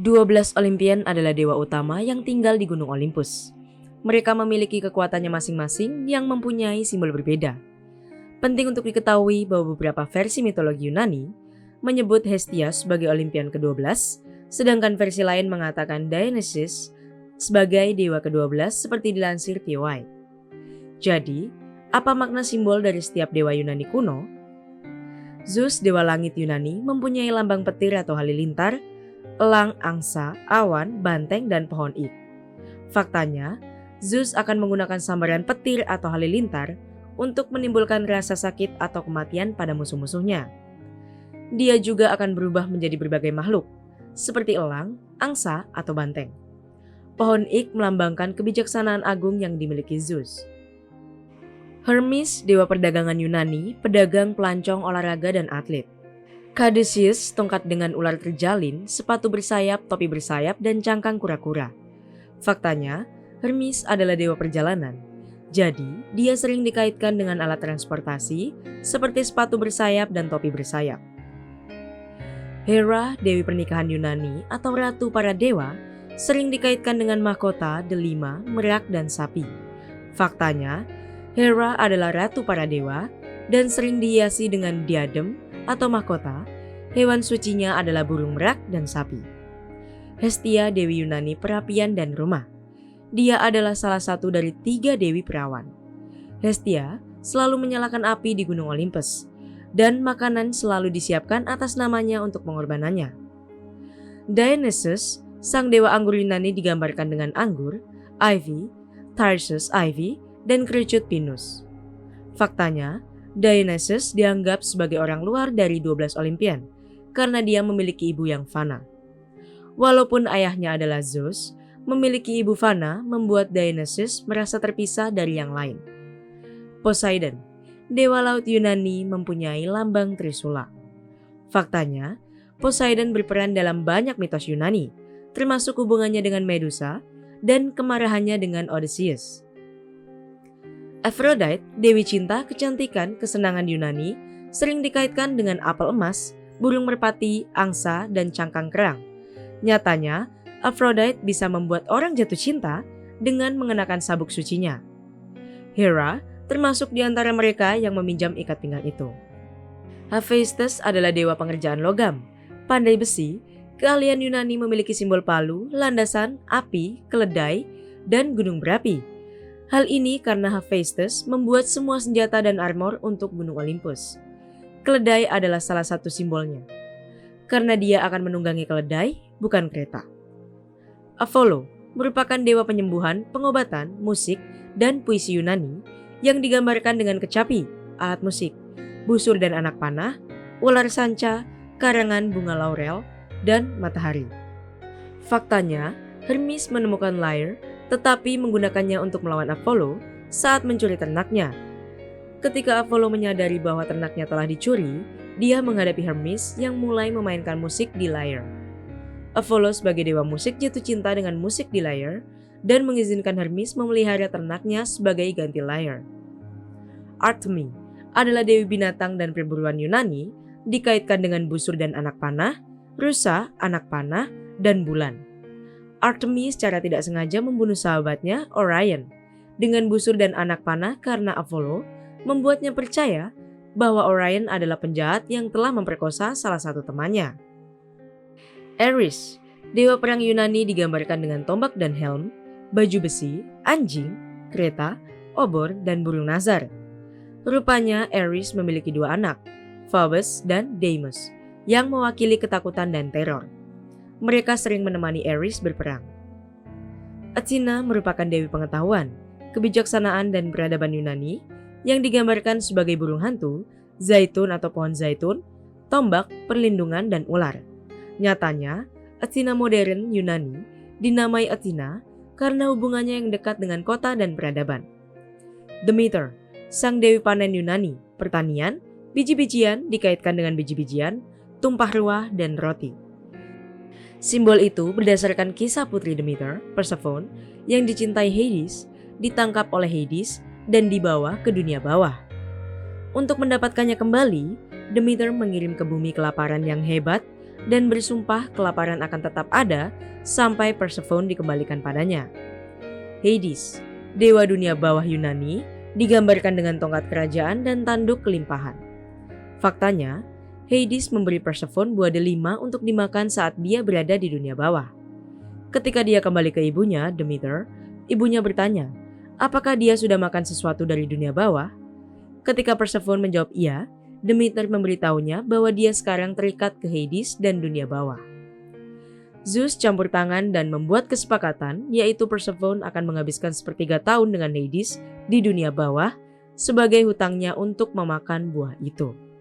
12 Olympian adalah dewa utama yang tinggal di Gunung Olympus. Mereka memiliki kekuatannya masing-masing yang mempunyai simbol berbeda. Penting untuk diketahui bahwa beberapa versi mitologi Yunani menyebut Hestia sebagai Olympian ke-12, sedangkan versi lain mengatakan Dionysus sebagai dewa ke-12 seperti dilansir TY. Jadi, apa makna simbol dari setiap dewa Yunani kuno? Zeus, dewa langit Yunani, mempunyai lambang petir atau halilintar, elang, angsa, awan, banteng, dan pohon ik. Faktanya, Zeus akan menggunakan sambaran petir atau halilintar untuk menimbulkan rasa sakit atau kematian pada musuh-musuhnya. Dia juga akan berubah menjadi berbagai makhluk, seperti elang, angsa, atau banteng. Pohon ik melambangkan kebijaksanaan agung yang dimiliki Zeus. Hermes, dewa perdagangan Yunani, pedagang, pelancong, olahraga, dan atlet. Caduceus, tongkat dengan ular terjalin, sepatu bersayap, topi bersayap, dan cangkang kura-kura. Faktanya, Hermes adalah dewa perjalanan. Jadi, dia sering dikaitkan dengan alat transportasi seperti sepatu bersayap dan topi bersayap. Hera, dewi pernikahan Yunani atau ratu para dewa, sering dikaitkan dengan mahkota, delima, merak, dan sapi. Faktanya, Hera adalah ratu para dewa dan sering dihiasi dengan diadem atau mahkota. Hewan sucinya adalah burung merak dan sapi. Hestia, dewi Yunani perapian dan rumah. Dia adalah salah satu dari 3 dewi perawan. Hestia selalu menyalakan api di Gunung Olympus, dan makanan selalu disiapkan atas namanya untuk pengorbanannya. Dionysus, sang dewa anggur Yunani, digambarkan dengan anggur, ivy, Tarsus ivy, dan kerucut pinus. Faktanya, Dionysus dianggap sebagai orang luar dari 12 Olympian karena dia memiliki ibu yang fana. Walaupun ayahnya adalah Zeus, memiliki ibu fana membuat Dionysus merasa terpisah dari yang lain. Poseidon, dewa laut Yunani, mempunyai lambang trisula. Faktanya, Poseidon berperan dalam banyak mitos Yunani, termasuk hubungannya dengan Medusa dan kemarahannya dengan Odysseus. Aphrodite, dewi cinta, kecantikan, kesenangan Yunani, sering dikaitkan dengan apel emas, burung merpati, angsa, dan cangkang kerang. Nyatanya, Aphrodite bisa membuat orang jatuh cinta dengan mengenakan sabuk sucinya. Hera termasuk di antara mereka yang meminjam ikat pinggang itu. Hephaestus adalah dewa pengerjaan logam, pandai besi. Keahlian Yunani memiliki simbol palu, landasan, api, keledai, dan gunung berapi. Hal ini karena Hephaestus membuat semua senjata dan armor untuk Gunung Olympus. Keledai adalah salah satu simbolnya, karena dia akan menunggangi keledai, bukan kereta. Apollo merupakan dewa penyembuhan, pengobatan, musik, dan puisi Yunani yang digambarkan dengan kecapi, alat musik, busur dan anak panah, ular sanca, karangan bunga laurel, dan matahari. Faktanya, Hermes menemukan lyre tetapi menggunakannya untuk melawan Apollo saat mencuri ternaknya. Ketika Apollo menyadari bahwa ternaknya telah dicuri, dia menghadapi Hermes yang mulai memainkan musik di lyre. Apollo sebagai dewa musik jatuh cinta dengan musik di lyre dan mengizinkan Hermes memelihara ternaknya sebagai ganti lyre. Artemis adalah dewi binatang dan perburuan Yunani, dikaitkan dengan busur dan anak panah, rusa, anak panah, dan bulan. Artemis secara tidak sengaja membunuh sahabatnya Orion dengan busur dan anak panah karena Apollo membuatnya percaya bahwa Orion adalah penjahat yang telah memperkosa salah satu temannya. Ares, dewa perang Yunani, digambarkan dengan tombak dan helm, baju besi, anjing, kereta, obor, dan burung nazar. Rupanya Ares memiliki 2 anak, Phoebus dan Deimos, yang mewakili ketakutan dan teror. Mereka sering menemani Ares berperang. Athena merupakan dewi pengetahuan, kebijaksanaan, dan peradaban Yunani yang digambarkan sebagai burung hantu, zaitun atau pohon zaitun, tombak, perlindungan, dan ular. Nyatanya, Athena modern Yunani dinamai Athena karena hubungannya yang dekat dengan kota dan peradaban. Demeter, sang dewi panen Yunani, pertanian, biji-bijian dikaitkan dengan biji-bijian, tumpah ruah, dan roti. Simbol itu berdasarkan kisah putri Demeter, Persephone, yang dicintai Hades, ditangkap oleh Hades, dan dibawa ke dunia bawah. Untuk mendapatkannya kembali, Demeter mengirim ke bumi kelaparan yang hebat dan bersumpah kelaparan akan tetap ada sampai Persephone dikembalikan padanya. Hades, dewa dunia bawah Yunani, digambarkan dengan tongkat kerajaan dan tanduk kelimpahan. Faktanya, Hades memberi Persephone buah delima untuk dimakan saat dia berada di dunia bawah. Ketika dia kembali ke ibunya, Demeter, ibunya bertanya, apakah dia sudah makan sesuatu dari dunia bawah? Ketika Persephone menjawab iya, Demeter memberitahunya bahwa dia sekarang terikat ke Hades dan dunia bawah. Zeus campur tangan dan membuat kesepakatan, yaitu Persephone akan menghabiskan sepertiga tahun dengan Hades di dunia bawah sebagai hutangnya untuk memakan buah itu.